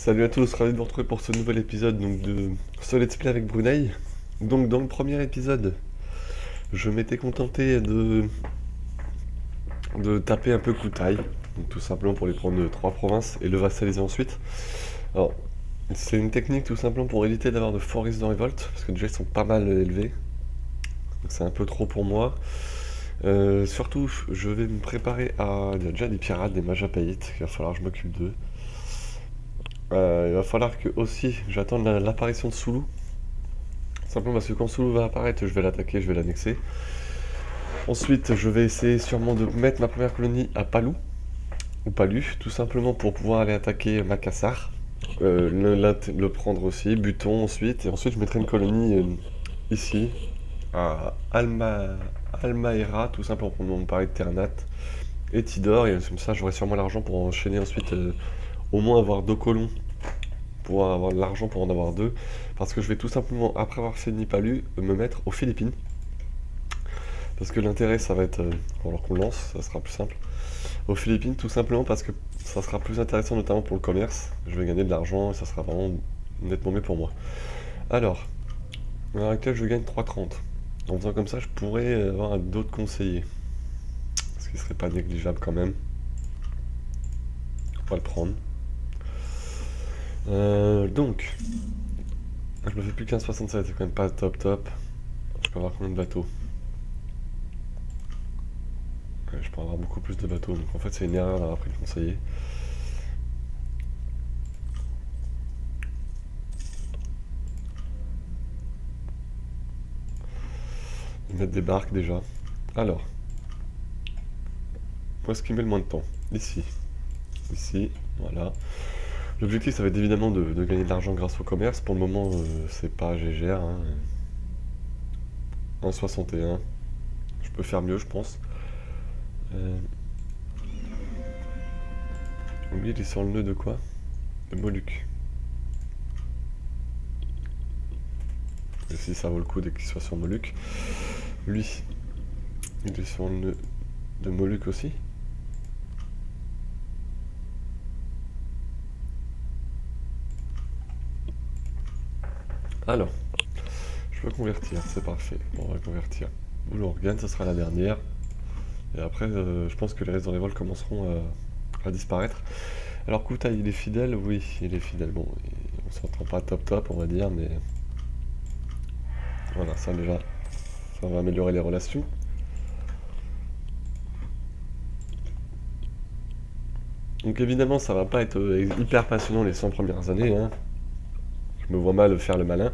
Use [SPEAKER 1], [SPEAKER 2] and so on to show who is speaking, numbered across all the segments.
[SPEAKER 1] Salut à tous, ravi de vous retrouver pour ce nouvel épisode de ce Let's Play avec Brunei. Donc dans le premier épisode, je m'étais contenté de taper un peu Koutaï, donc tout simplement pour les prendre de 3 provinces et le vassaliser ensuite. Alors, c'est une technique tout simplement pour éviter d'avoir de forts risques de révolte, parce que déjà ils sont pas mal élevés, donc c'est un peu trop pour moi. Surtout, je vais me préparer à... Il y a déjà des pirates, des Majapaïtes, il va falloir que je m'occupe d'eux. Il va falloir que aussi j'attende l'apparition de Soulou. Simplement parce que quand Soulou va apparaître, je vais l'attaquer, je vais l'annexer. Ensuite, je vais essayer sûrement de mettre ma première colonie à Palou, ou Palu, tout simplement pour pouvoir aller attaquer Makassar. Le prendre aussi, Buton ensuite, et ensuite je mettrai une colonie ici, à Almaera, tout simplement pour me parler de Ternat, et Tidor, et comme ça j'aurai sûrement l'argent pour enchaîner ensuite, au moins avoir 2 colons, pour avoir de l'argent pour en avoir 2, parce que je vais tout simplement, après avoir fini Palu, me mettre aux Philippines. Parce que l'intérêt, ça va être, alors qu'on lance, ça sera plus simple, aux Philippines, tout simplement parce que ça sera plus intéressant, notamment pour le commerce. Je vais gagner de l'argent et ça sera vraiment nettement mieux pour moi. Alors, à l'heure actuelle, je gagne 3,30. En faisant comme ça, je pourrais avoir d'autres conseillers. Ce qui serait pas négligeable quand même. On va le prendre. Donc, je me fais plus qu'un 67, c'est quand même pas top top. Je peux avoir combien de bateaux? Ouais, je peux avoir beaucoup plus de bateaux, donc en fait c'est une erreur d'avoir pris le conseiller. Mettre des barques déjà. Alors, où est-ce qu'il met le moins de temps? Ici. Ici, voilà. L'objectif, ça va être évidemment de gagner de l'argent grâce au commerce. Pour le moment, c'est pas GGR. Hein. 1,61. Je peux faire mieux, je pense. Lui, il est sur le nœud de quoi? De Moluques. Et si ça vaut le coup dès qu'il soit sur Moluques. Lui, il est sur le nœud de Moluques aussi. Alors, je peux convertir, c'est parfait. Bon, on va convertir. Boulot organe, ce sera la dernière. Et après, je pense que les restes de révolte commenceront à disparaître. Alors Kouta, il est fidèle? Oui, il est fidèle. Bon, on s'entend pas top top, on va dire, mais voilà, ça déjà, ça va améliorer les relations. Donc évidemment, ça va pas être hyper passionnant les 100 premières années, hein. Je me vois mal faire le malin.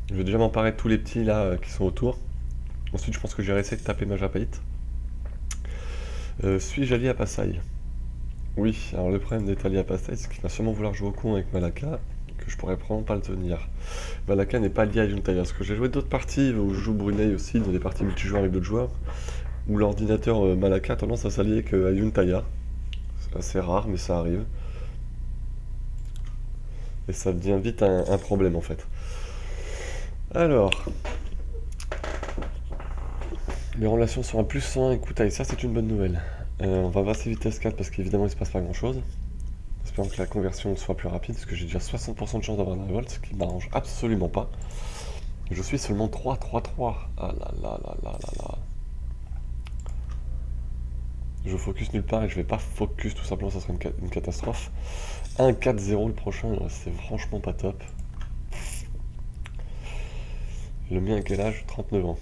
[SPEAKER 1] Je vais déjà m'emparer de tous les petits là qui sont autour. Ensuite, je pense que j'irai essayer de taper ma Japaïte. Suis-je allié à Passaï? Oui, alors le problème d'être allié à Passaï, c'est qu'il va sûrement vouloir jouer au con avec Malacca, que je pourrais probablement pas le tenir. Malacca n'est pas lié à Yuntaya, parce que j'ai joué d'autres parties où je joue Brunei aussi, dans des parties multijoueurs avec d'autres joueurs, où l'ordinateur Malacca a tendance à s'allier qu'à Yuntaya. C'est assez rare, mais ça arrive. Et ça devient vite un problème en fait. Alors, les relations sont à plus 100, écoute, et ça c'est une bonne nouvelle. On va passer vitesse 4 parce qu'évidemment il se passe pas grand chose. Espérons que la conversion soit plus rapide parce que j'ai déjà 60% de chance d'avoir une révolte, ce qui m'arrange absolument pas. Je suis seulement 3-3-3. Ah là là là là là là. Je focus nulle part et je vais pas focus tout simplement, ça serait une catastrophe. 1-4-0 le prochain, c'est franchement pas top. Le mien à quel âge? 39 ans.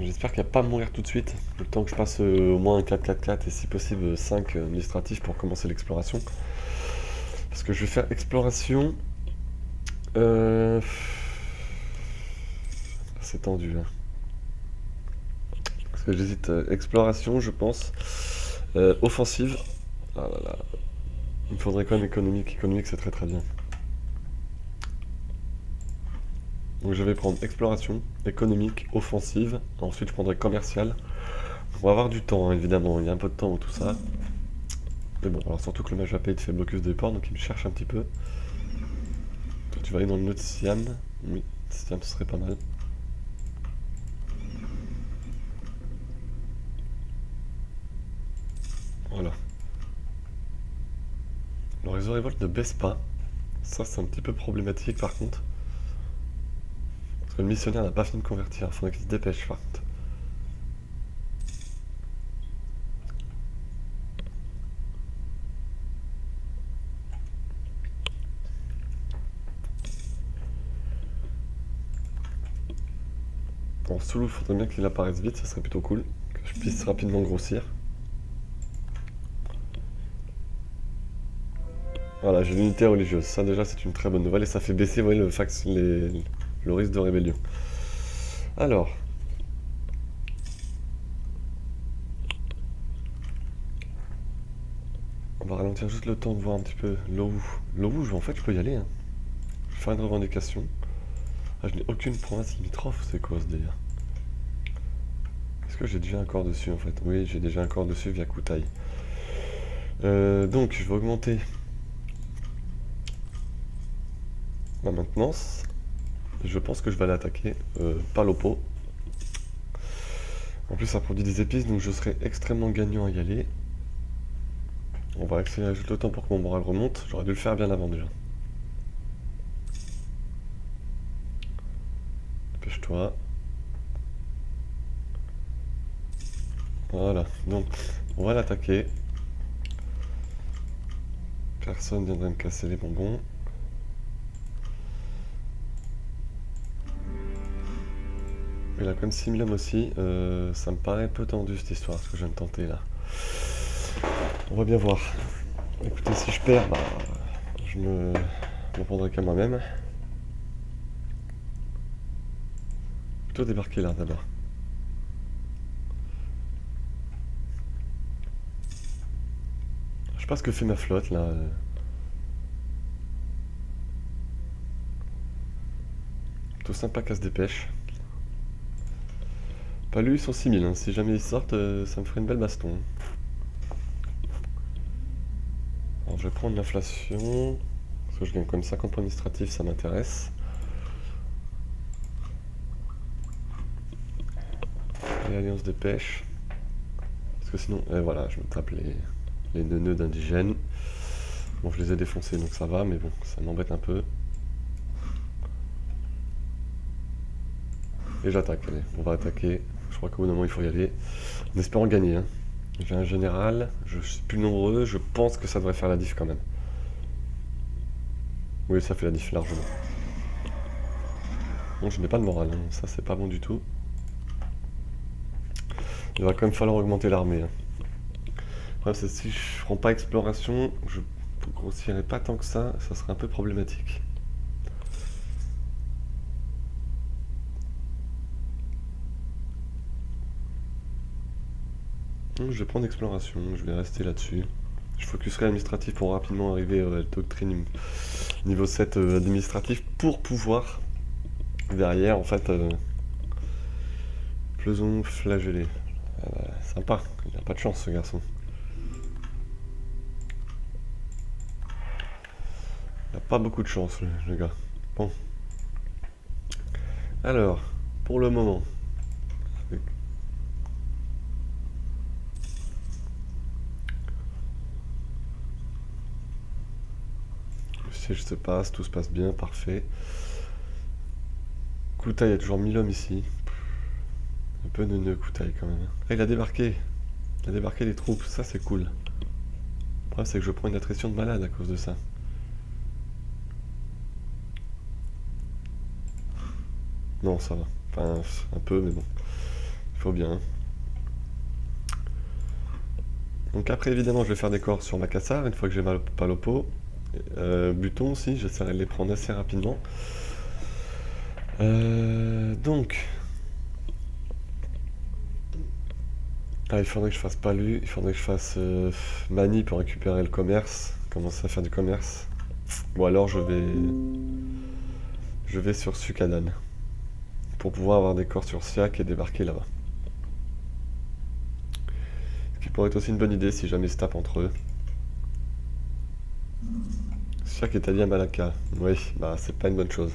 [SPEAKER 1] J'espère qu'il va pas mourir tout de suite, le temps que je passe au moins un 4-4-4 et si possible 5 administratifs pour commencer l'exploration. Parce que je vais faire exploration. C'est tendu. Hein. Parce que j'hésite. Exploration, je pense. Offensive. Ah là là. Il me faudrait quand même économique. Économique, c'est très très bien. Donc je vais prendre exploration, économique, offensive. Ensuite, je prendrai commercial. On va avoir du temps, hein, évidemment. Il y a un peu de temps dans tout ça. Mais bon, alors surtout que le mage AP fait blocus des ports, donc il me cherche un petit peu. Toi, tu vas aller dans le nœud de Siam. Oui, Siam, ce serait pas mal. Voilà. Le réseau révolte ne baisse pas. Ça, c'est un petit peu problématique par contre. Parce que le missionnaire n'a pas fini de convertir. Faudrait qu'il se dépêche par contre. Bon, Soulou, faudrait bien qu'il apparaisse vite, ça serait plutôt cool. Que je puisse rapidement grossir. Voilà, j'ai l'unité religieuse. Ça déjà, c'est une très bonne nouvelle. Et ça fait baisser, vous voyez, le risque de rébellion. Alors. On va ralentir juste le temps de voir un petit peu l'eau rouge. En fait, je peux y aller. Hein. Je vais faire une revendication. Ah, je n'ai aucune province limitrophe, c'est quoi ce délire? Est-ce que j'ai déjà un corps dessus en fait? Oui, j'ai déjà un corps dessus via Koutai. Donc, je vais augmenter ma maintenance. Je pense que je vais aller attaquer Palopo. En plus, ça produit des épices, donc je serai extrêmement gagnant à y aller. On va accélérer juste le temps pour que mon moral remonte. J'aurais dû le faire bien avant déjà. Dépêche-toi. Voilà, donc on va l'attaquer. Personne viendrait me casser les bonbons. Il a quand même 6000 hommes aussi. Ça me paraît un peu tendu cette histoire, ce que je viens de tenter là. On va bien voir. Écoutez, si je perds, bah, je me prendrai qu'à moi-même. Plutôt débarquer là d'abord. Je sais pas ce que fait ma flotte là. Plutôt sympa qu'à se dépêche. Pas lui, ils sont 6000. Hein. Si jamais ils sortent, ça me ferait une belle baston. Alors je vais prendre l'inflation. Parce que je gagne quand même 50 points administratifs, ça m'intéresse. Et allez, on se dépêche. Parce que sinon, voilà, je me tape les nœuds d'indigènes. Bon, je les ai défoncés, donc ça va, mais bon, ça m'embête un peu. Et j'attaque, allez, on va attaquer. Je crois qu'au bout d'un moment, il faut y aller. En espérant gagner. Hein. J'ai un général, je suis plus nombreux, je pense que ça devrait faire la diff quand même. Oui, ça fait la diff largement. Bon, je n'ai pas de morale, hein. Ça c'est pas bon du tout. Il va quand même falloir augmenter l'armée. Hein. Le problème c'est que si je prends pas exploration, je grossirai pas tant que ça serait un peu problématique. Donc, je vais prendre exploration, je vais rester là-dessus. Je focuserai administratif pour rapidement arriver à la doctrine niveau 7 administratif pour pouvoir derrière en fait Pleuson flagellé. Sympa, il n'a pas de chance ce garçon. Il n'a pas beaucoup de chance le gars. Bon. Alors, pour le moment. Le siège se passe, tout se passe bien, parfait. Koutai, il y a toujours 1000 hommes ici. Un peu neuneux Koutai quand même. Ah, il a débarqué. Il a débarqué des troupes, ça c'est cool. Le problème c'est que je prends une attrition de malade à cause de ça. Non, ça va. Enfin, un peu, mais bon. Il faut bien. Donc après, évidemment, je vais faire des corps sur Makassar, une fois que j'ai ma Palopo. Buton aussi, j'essaierai de les prendre assez rapidement. Donc... Ah, il faudrait que je fasse Palu, il faudrait que je fasse Mani pour récupérer le commerce, commencer à faire du commerce. Ou alors je vais sur Sukadan pour pouvoir avoir des corps sur Siak et débarquer là-bas. Ce qui pourrait être aussi une bonne idée si jamais ils se tapent entre eux. Siak est allié à Malacca. Oui, bah c'est pas une bonne chose.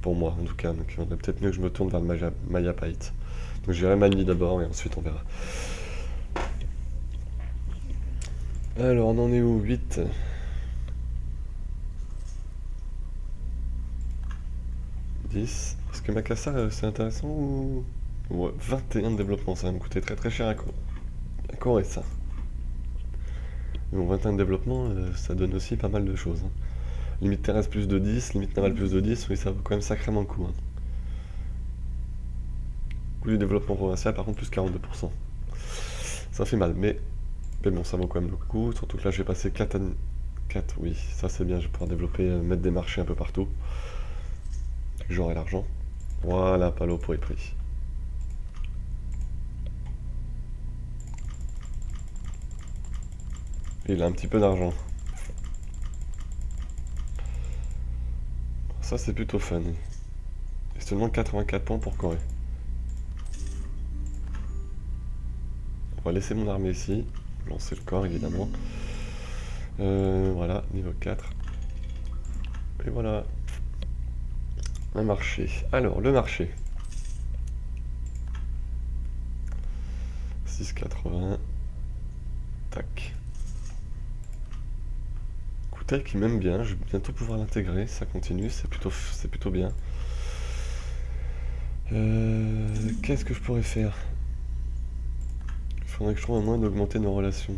[SPEAKER 1] Pour moi en tout cas, donc il faudrait peut-être mieux que je me tourne vers le Mayapait. Donc j'irai Mani d'abord et ensuite on verra. Alors on en est où? 8. 10. Est-ce que Makassar c'est intéressant ou... Ouais, 21 de développement, ça va me coûter très très cher à Corée ça. Mais bon, 21 de développement, ça donne aussi pas mal de choses, hein. Limite terrestre plus de 10, limite navale plus de 10, oui ça vaut quand même sacrément le coup, hein. Coût du développement provincial par contre plus 42%. Ça fait mal, mais bon ça vaut quand même le coup, surtout que là j'ai passé 4 oui, ça c'est bien, je vais pouvoir développer, mettre des marchés un peu partout. J'aurai l'argent. Voilà, Palo pour les prix. Il a un petit peu d'argent. Ça c'est plutôt fun. Et seulement 84 points pour Corée. On va laisser mon armée ici. Lancer le corps évidemment. Voilà, niveau 4. Et voilà. Un marché. Alors, le marché. 6,80. Tac. Koutai qui m'aime bien, je vais bientôt pouvoir l'intégrer, ça continue, c'est plutôt bien. Qu'est-ce que je pourrais faire? Il faudrait que je trouve un moyen d'augmenter nos relations.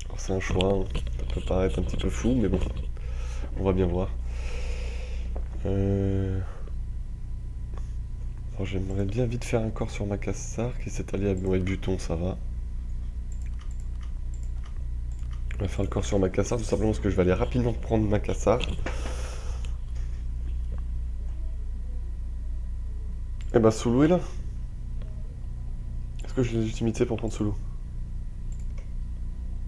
[SPEAKER 1] Alors c'est un choix, hein. Ça peut paraître un petit peu fou, mais bon, on va bien voir. Alors j'aimerais bien vite faire un corps sur Makassar qui s'est allié avec Buton, ça va. On va faire le corps sur Makassar tout simplement parce que je vais aller rapidement prendre Makassar. Et bah Soulou est là. Est-ce que j'ai la légitimité pour prendre Soulou?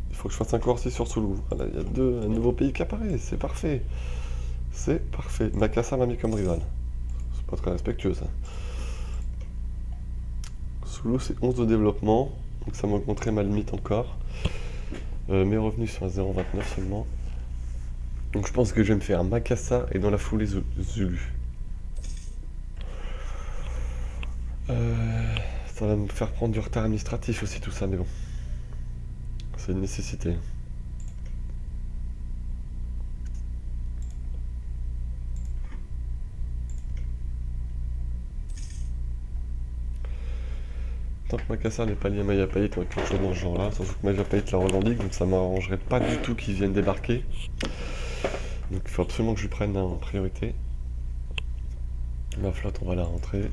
[SPEAKER 1] Il faut que je fasse un corps aussi sur Soulou. Voilà, il y a un nouveau pays qui apparaît, c'est parfait. C'est parfait. Makassar m'a mis comme rival. C'est pas très respectueux ça. Soulou c'est 11 de développement, donc ça m'augmenterait ma limite encore. Mes revenus sont à 0,29 seulement. Donc je pense que je vais me faire Makassar et dans la foulée Zulu. Ça va me faire prendre du retard administratif aussi tout ça, mais bon. C'est une nécessité. Tant que Makassar n'est pas lié à Mayapayit ou quelque chose dans ce genre là, surtout que Mayapayit la revendique, donc ça m'arrangerait pas du tout qu'ils viennent débarquer. Donc il faut absolument que je lui prenne en priorité. Ma flotte, on va la rentrer.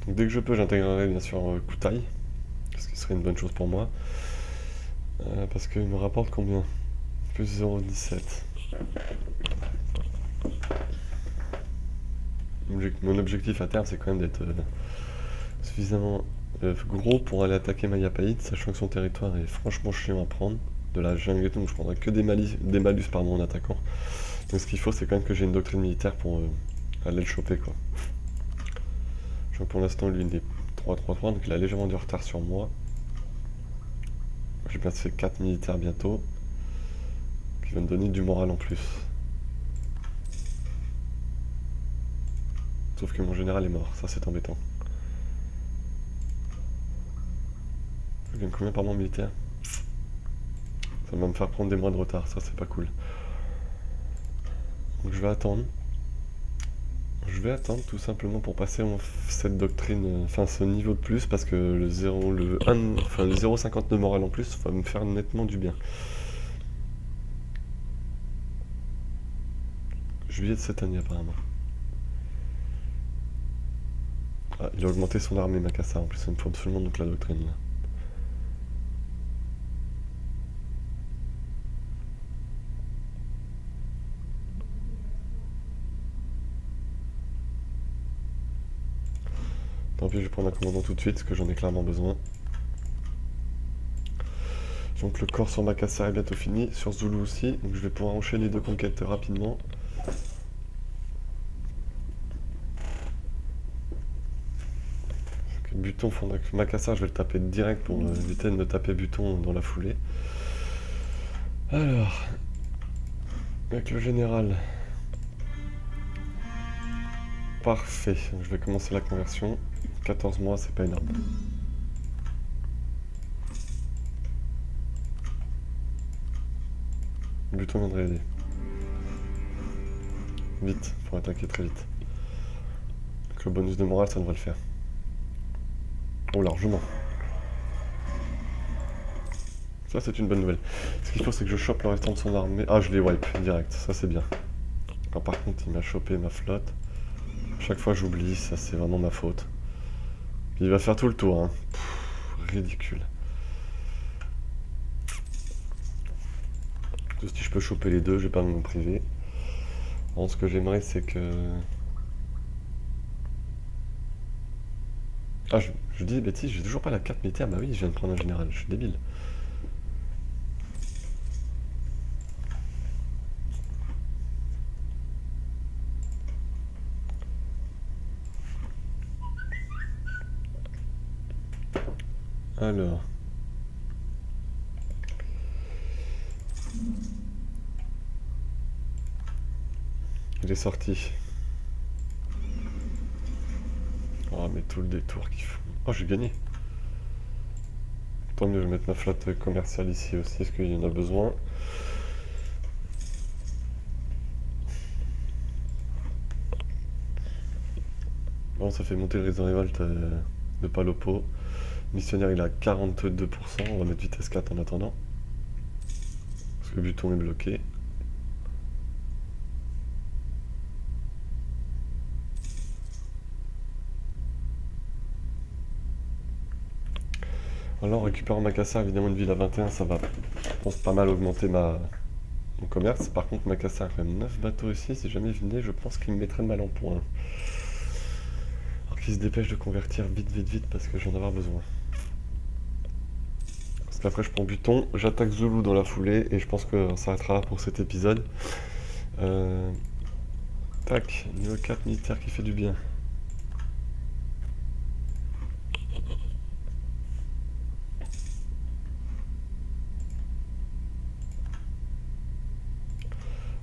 [SPEAKER 1] Donc dès que je peux, j'intégrerai bien sûr Koutai, ce qui serait une bonne chose pour moi. Parce qu'il me rapporte combien? Plus 0,17. Mon objectif à terme, c'est quand même d'être suffisamment gros pour aller attaquer Mayapayit, sachant que son territoire est franchement chiant à prendre. De la jungle et tout, donc je prendrai que des malus en attaquant. Donc ce qu'il faut, c'est quand même que j'ai une doctrine militaire pour aller le choper, quoi. Je vois pour l'instant, lui, il est 3-3-3, donc il a légèrement du retard sur moi. J'ai placé 4 militaires bientôt, qui vont me donner du moral en plus. Sauf que mon général est mort, ça c'est embêtant. Je gagne combien par mois militaire? Ça va me faire prendre des mois de retard, ça c'est pas cool. Donc je vais attendre. Je vais attendre tout simplement pour passer cette doctrine, enfin ce niveau de plus, parce que le 0,50 de morale en plus va me faire nettement du bien. Juillet de cette année apparemment. Ah, il a augmenté son armée Makassar, en plus il me faut absolument donc la doctrine là. Tant pis, je vais prendre un commandant tout de suite, parce que j'en ai clairement besoin. Donc le corps sur Makassar est bientôt fini, sur Zulu aussi, donc je vais pouvoir enchaîner les deux conquêtes rapidement. Buton, Makassar, je vais le taper direct pour éviter de me taper Buton dans la foulée. Alors, avec le général, Parfait, je vais commencer la conversion. 14 mois, c'est pas énorme. Buton viendrait aider. Vite, faut attaquer très vite. Avec le bonus de morale, ça devrait le faire. Oh, largement. Ça, c'est une bonne nouvelle. Ce qu'il faut, c'est que je chope le restant de son armée. Ah, je les wipe direct, ça c'est bien. Alors, par contre, il m'a chopé ma flotte. Chaque fois, j'oublie, ça c'est vraiment ma faute. Il va faire tout le tour, hein. Pff, ridicule. Si je peux choper les deux, je vais pas me priver. Alors, ce que j'aimerais, c'est que... Ah, je dis des bêtises, j'ai toujours pas la carte militaire. Bah oui, je viens de prendre un général, je suis débile. Alors... Il est sorti. Oh, mais tout le détour qu'ils font. Oh, j'ai gagné. Tant mieux, je vais mettre ma flotte commerciale ici aussi, est-ce qu'il y en a besoin? Bon, ça fait monter le risque de révolte de Palopo. Missionnaire, il a 42%. On va mettre vitesse 4 en attendant. Parce que le buton est bloqué. Alors, en récupérant Makassar, évidemment, une ville à 21, ça va, je pense, pas mal augmenter mon commerce. Par contre, Makassar a quand même 9 bateaux ici. Si jamais il venait, je pense qu'il me mettrait mal en point. Alors qu'il se dépêche de convertir vite, vite, vite, parce que j'en ai avoir besoin. Parce qu'après, je prends Buton, j'attaque Zulu dans la foulée, et je pense qu'on s'arrêtera là pour cet épisode. Tac, niveau 4 militaire qui fait du bien.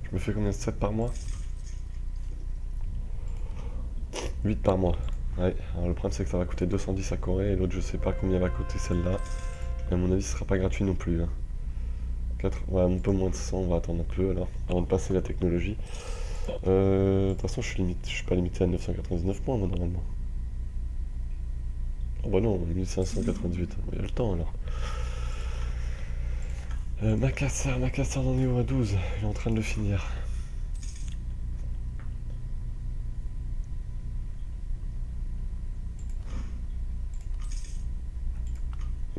[SPEAKER 1] Je me fais combien de 7 par mois? 8 par mois. Ouais, alors le problème c'est que ça va coûter 210 à Corée et l'autre je sais pas combien va coûter celle-là. Mais à mon avis ce sera pas gratuit non plus. Hein. Ouais, un peu moins de 100, on va attendre un peu alors, avant de passer la technologie. De toute façon je suis pas limité à 999 points moi normalement. Oh bah non, 1598, il y a le temps alors. Makassar, on en est où à 12? Il est en train de le finir.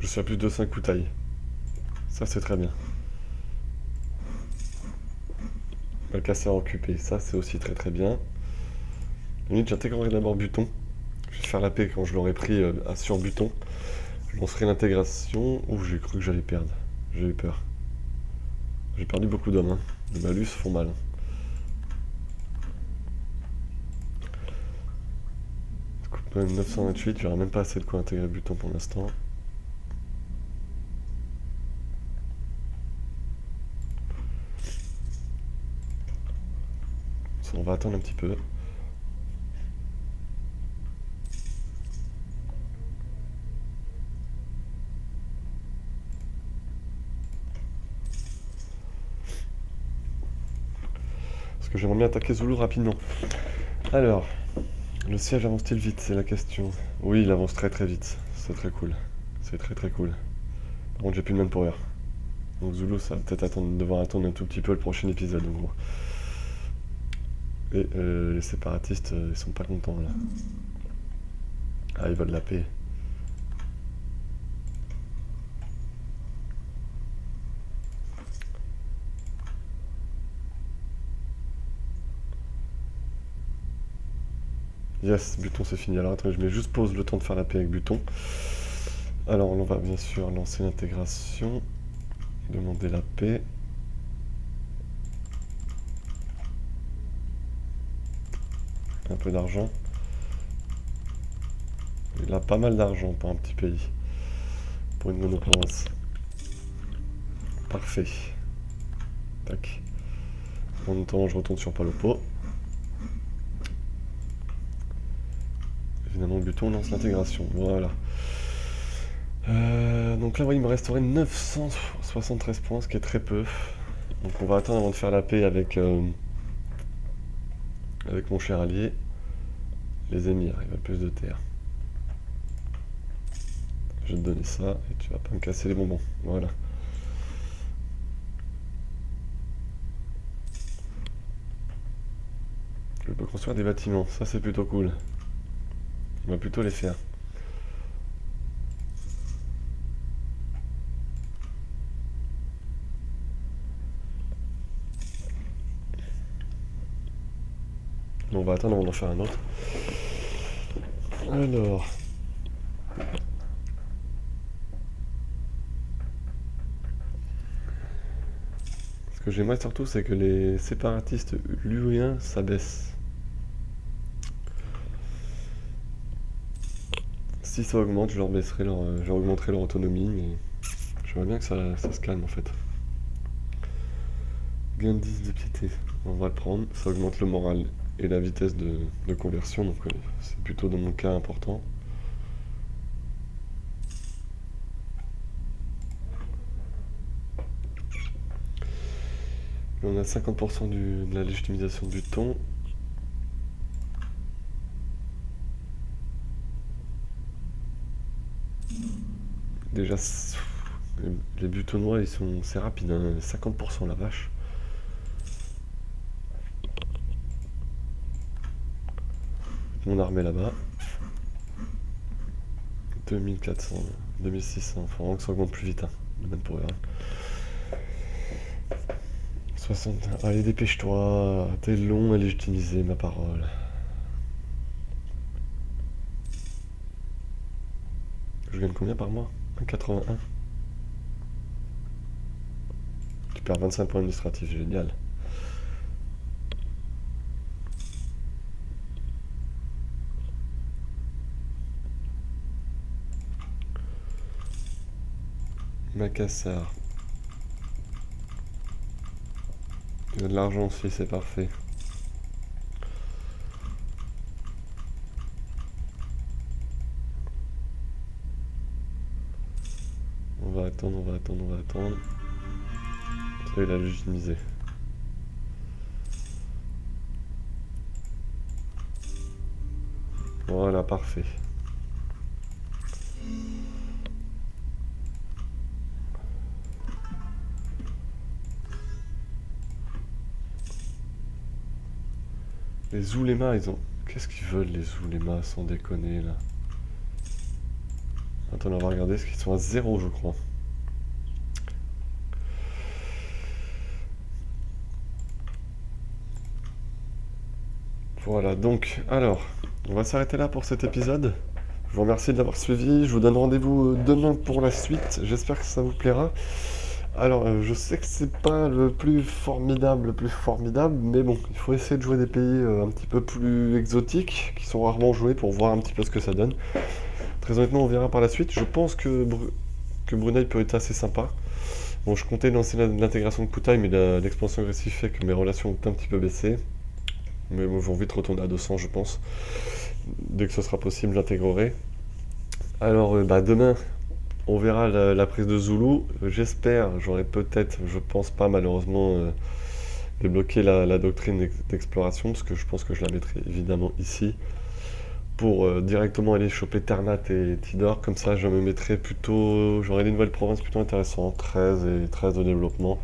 [SPEAKER 1] Je suis à plus de 5 couteilles. Ça c'est très bien. Makassar occupé, ça c'est aussi très très bien. Limite j'intégrerai d'abord Buton. Je vais faire la paix quand je l'aurai pris sur Buton. Je lancerai l'intégration. Ouh, j'ai cru que j'allais perdre. J'ai eu peur. J'ai perdu beaucoup d'hommes. Hein. Les malus font mal. Ça coûte quand même 928. J'aurai même pas assez de quoi intégrer Buton pour l'instant. On va attendre un petit peu. Parce que j'aimerais bien attaquer Zulu rapidement. Alors, le siège avance-t-il vite? C'est la question. Oui, il avance très très vite. C'est très cool. C'est très très cool. Par contre, j'ai plus de manpower. Donc Zulu, ça va peut-être devoir attendre un tout petit peu le prochain épisode en gros. Et les séparatistes, ils sont pas contents là. Ah, ils veulent la paix. Yes, Buton c'est fini. Alors attendez, je mets juste pause le temps de faire la paix avec Buton. Alors on va bien sûr lancer l'intégration. Demander la paix. Un peu d'argent. Il a pas mal d'argent pour un petit pays. Pour une monoprovince. Parfait. Tac. En attendant, je retourne sur Palopo. bouton lance l'intégration. Voilà. Donc là, oui, il me resterait 973 points, ce qui est très peu. Donc on va attendre avant de faire la paix avec mon cher allié. Les émirs, il va plus de terre. Je vais te donner ça et tu vas pas me casser les bonbons. Voilà. Je peux construire des bâtiments, ça c'est plutôt cool. On va plutôt les faire. On va attendre avant d'en faire un autre. Alors. Ce que j'aimerais surtout, c'est que les séparatistes luéens s'abaissent. Si ça augmente, je leur augmenterai leur autonomie, mais j'aimerais bien que ça se calme en fait. Gain de 10 de piété, on va le prendre, ça augmente le moral et la vitesse de conversion, donc c'est plutôt dans mon cas important. Et on a 50% de la légitimisation du ton. Déjà, les butonnois, c'est rapide, hein, 50% la vache. Mon armée là-bas. 2400, 2600, faut vraiment que ça augmente plus vite, hein, même pour eux. 60, allez dépêche-toi, t'es long à légitimiser ma parole. Je gagne combien par mois? 1,81. Tu perds 25 points administratifs, génial. Macassar. Il y a de l'argent aussi, c'est parfait. On va attendre. Ça, il a légitimisé. Voilà, parfait. Les oulémas, ils ont... Qu'est-ce qu'ils veulent, les oulémas, sans déconner, là? Attends, on va regarder, ce qu'ils sont à 0, je crois. Voilà, donc, alors, on va s'arrêter là pour cet épisode. Je vous remercie de l'avoir suivi, je vous donne rendez-vous demain pour la suite, j'espère que ça vous plaira. Alors, je sais que c'est pas le plus formidable, mais bon, il faut essayer de jouer des pays un petit peu plus exotiques, qui sont rarement joués, pour voir un petit peu ce que ça donne. Très honnêtement, on verra par la suite. Je pense que Brunei peut être assez sympa. Bon, je comptais lancer l'intégration de Kutai, mais l'expansion agressive fait que mes relations ont un petit peu baissé. Mais bon, je vais vite retourner à 200, je pense. Dès que ce sera possible, j'intégrerai. Alors, demain, on verra la prise de Zulu. J'espère, j'aurai peut-être, je pense pas malheureusement, débloquer la doctrine d'exploration, parce que je pense que je la mettrai évidemment ici, pour directement aller choper Ternat et Tidor. Comme ça, je me mettrai plutôt, j'aurai des nouvelles provinces plutôt intéressantes, 13 et 13 de développement.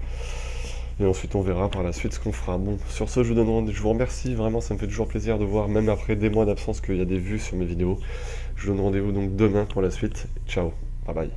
[SPEAKER 1] Et ensuite, on verra par la suite ce qu'on fera. Bon, sur ce, je vous remercie, vraiment, ça me fait toujours plaisir de voir, même après des mois d'absence, qu'il y a des vues sur mes vidéos. Je vous donne rendez-vous donc demain pour la suite. Ciao, bye bye.